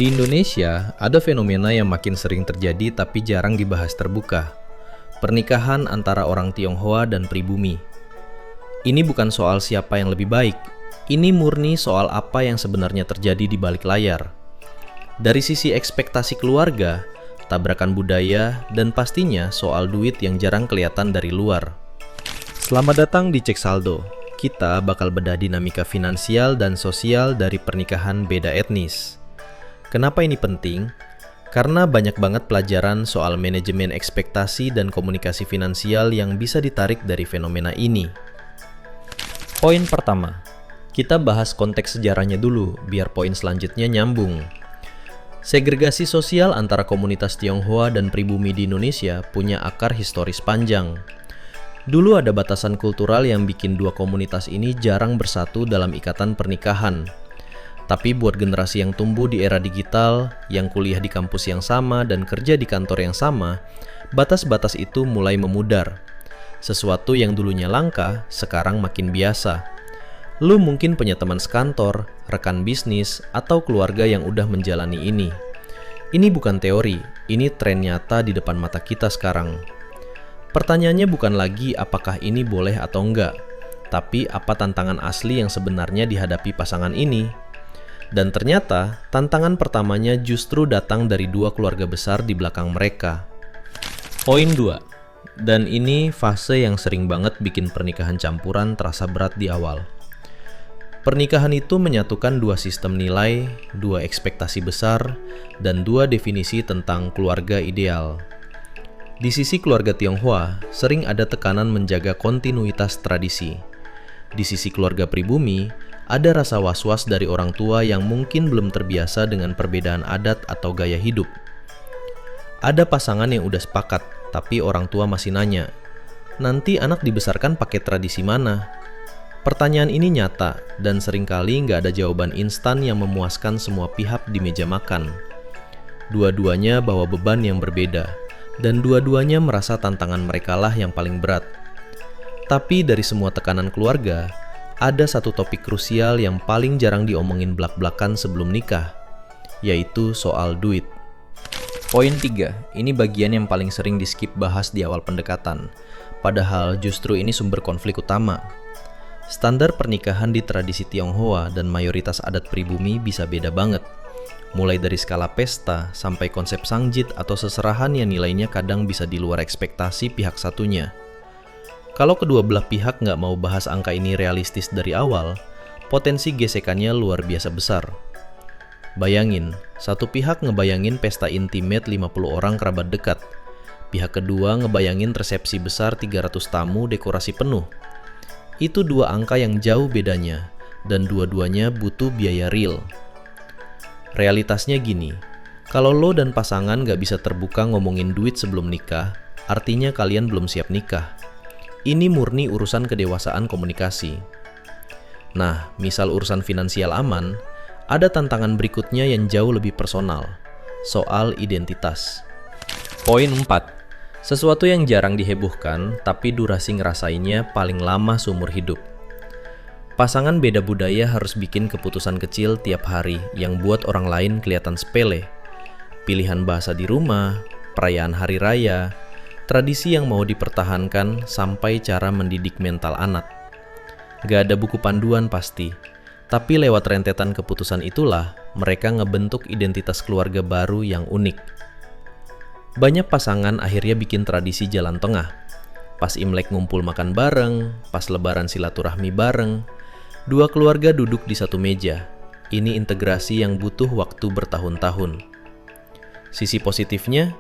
Di Indonesia, ada fenomena yang makin sering terjadi tapi jarang dibahas terbuka. Pernikahan antara orang Tionghoa dan pribumi. Ini bukan soal siapa yang lebih baik. Ini murni soal apa yang sebenarnya terjadi di balik layar. Dari sisi ekspektasi keluarga, tabrakan budaya, dan pastinya soal duit yang jarang kelihatan dari luar. Selamat datang di Cek Saldo. Kita bakal bedah dinamika finansial dan sosial dari pernikahan beda etnis. Kenapa ini penting? Karena banyak banget pelajaran soal manajemen ekspektasi dan komunikasi finansial yang bisa ditarik dari fenomena ini. Poin pertama, kita bahas konteks sejarahnya dulu, biar poin selanjutnya nyambung. Segregasi sosial antara komunitas Tionghoa dan pribumi di Indonesia punya akar historis panjang. Dulu ada batasan kultural yang bikin dua komunitas ini jarang bersatu dalam ikatan pernikahan. Tapi buat generasi yang tumbuh di era digital, yang kuliah di kampus yang sama dan kerja di kantor yang sama, batas-batas itu mulai memudar. Sesuatu yang dulunya langka, sekarang makin biasa. Lu mungkin punya teman sekantor, rekan bisnis, atau keluarga yang udah menjalani ini. Ini bukan teori, ini tren nyata di depan mata kita sekarang. Pertanyaannya bukan lagi apakah ini boleh atau enggak, tapi apa tantangan asli yang sebenarnya dihadapi pasangan ini. Dan ternyata, tantangan pertamanya justru datang dari dua keluarga besar di belakang mereka. Poin 2. Dan ini fase yang sering banget bikin pernikahan campuran terasa berat di awal. Pernikahan itu menyatukan dua sistem nilai, dua ekspektasi besar, dan dua definisi tentang keluarga ideal. Di sisi keluarga Tionghoa, sering ada tekanan menjaga kontinuitas tradisi. Di sisi keluarga pribumi, ada rasa was-was dari orang tua yang mungkin belum terbiasa dengan perbedaan adat atau gaya hidup. Ada pasangan yang udah sepakat, tapi orang tua masih nanya, nanti anak dibesarkan pakai tradisi mana? Pertanyaan ini nyata, dan seringkali nggak ada jawaban instan yang memuaskan semua pihak di meja makan. Dua-duanya bawa beban yang berbeda, dan dua-duanya merasa tantangan merekalah yang paling berat. Tapi dari semua tekanan keluarga, ada satu topik krusial yang paling jarang diomongin blak-blakan sebelum nikah, yaitu soal duit. Poin 3, ini bagian yang paling sering di-skip bahas di awal pendekatan, padahal justru ini sumber konflik utama. Standar pernikahan di tradisi Tionghoa dan mayoritas adat pribumi bisa beda banget, mulai dari skala pesta sampai konsep sangjit atau seserahan yang nilainya kadang bisa di luar ekspektasi pihak satunya. Kalau kedua belah pihak nggak mau bahas angka ini realistis dari awal, potensi gesekannya luar biasa besar. Bayangin, satu pihak ngebayangin pesta intimate 50 orang kerabat dekat. Pihak kedua ngebayangin resepsi besar 300 tamu dekorasi penuh. Itu dua angka yang jauh bedanya, dan dua-duanya butuh biaya real. Realitasnya gini, kalau lo dan pasangan nggak bisa terbuka ngomongin duit sebelum nikah, artinya kalian belum siap nikah. Ini murni urusan kedewasaan komunikasi. Nah, misal urusan finansial aman, ada tantangan berikutnya yang jauh lebih personal, soal identitas. Poin 4. Sesuatu yang jarang dihebohkan, tapi durasi ngerasainnya paling lama seumur hidup. Pasangan beda budaya harus bikin keputusan kecil tiap hari yang buat orang lain kelihatan sepele. Pilihan bahasa di rumah, perayaan hari raya, tradisi yang mau dipertahankan sampai cara mendidik mental anak. Gak ada buku panduan pasti, tapi lewat rentetan keputusan itulah mereka ngebentuk identitas keluarga baru yang unik. Banyak pasangan akhirnya bikin tradisi jalan tengah. Pas Imlek ngumpul makan bareng, pas Lebaran silaturahmi bareng, dua keluarga duduk di satu meja. Ini integrasi yang butuh waktu bertahun-tahun. Sisi positifnya,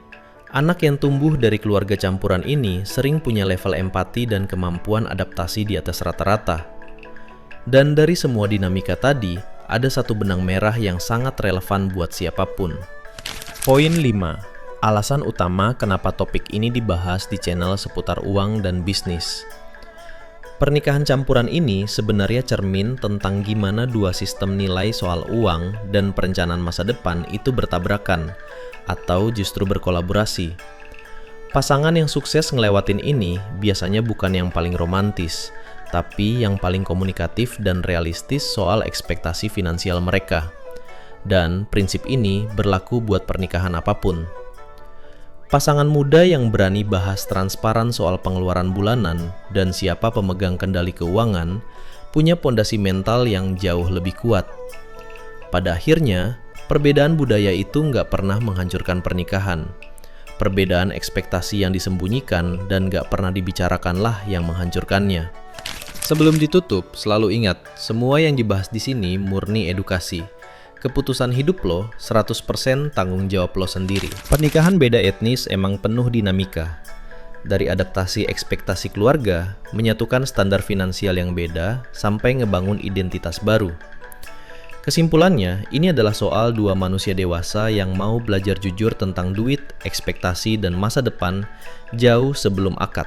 anak yang tumbuh dari keluarga campuran ini sering punya level empati dan kemampuan adaptasi di atas rata-rata. Dan dari semua dinamika tadi, ada satu benang merah yang sangat relevan buat siapapun. Poin 5. Alasan utama kenapa topik ini dibahas di channel seputar uang dan bisnis. Pernikahan campuran ini sebenarnya cermin tentang gimana dua sistem nilai soal uang dan perencanaan masa depan itu bertabrakan, atau justru berkolaborasi. Pasangan yang sukses ngelewatin ini biasanya bukan yang paling romantis, tapi yang paling komunikatif dan realistis soal ekspektasi finansial mereka. Dan prinsip ini berlaku buat pernikahan apapun. Pasangan muda yang berani bahas transparan soal pengeluaran bulanan dan siapa pemegang kendali keuangan punya pondasi mental yang jauh lebih kuat. Pada akhirnya, perbedaan budaya itu nggak pernah menghancurkan pernikahan. Perbedaan ekspektasi yang disembunyikan dan nggak pernah dibicarakanlah yang menghancurkannya. Sebelum ditutup, selalu ingat, semua yang dibahas di sini murni edukasi. Keputusan hidup lo 100% tanggung jawab lo sendiri. Pernikahan beda etnis emang penuh dinamika. Dari adaptasi ekspektasi keluarga, menyatukan standar finansial yang beda, sampai ngebangun identitas baru. Kesimpulannya, ini adalah soal dua manusia dewasa yang mau belajar jujur tentang duit, ekspektasi, dan masa depan jauh sebelum akad.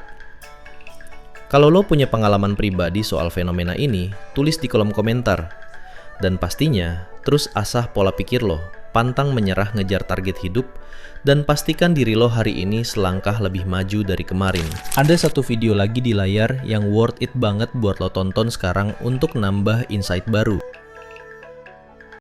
Kalau lo punya pengalaman pribadi soal fenomena ini, tulis di kolom komentar. Dan pastinya, terus asah pola pikir lo, pantang menyerah ngejar target hidup, dan pastikan diri lo hari ini selangkah lebih maju dari kemarin. Ada satu video lagi di layar yang worth it banget buat lo tonton sekarang untuk nambah insight baru.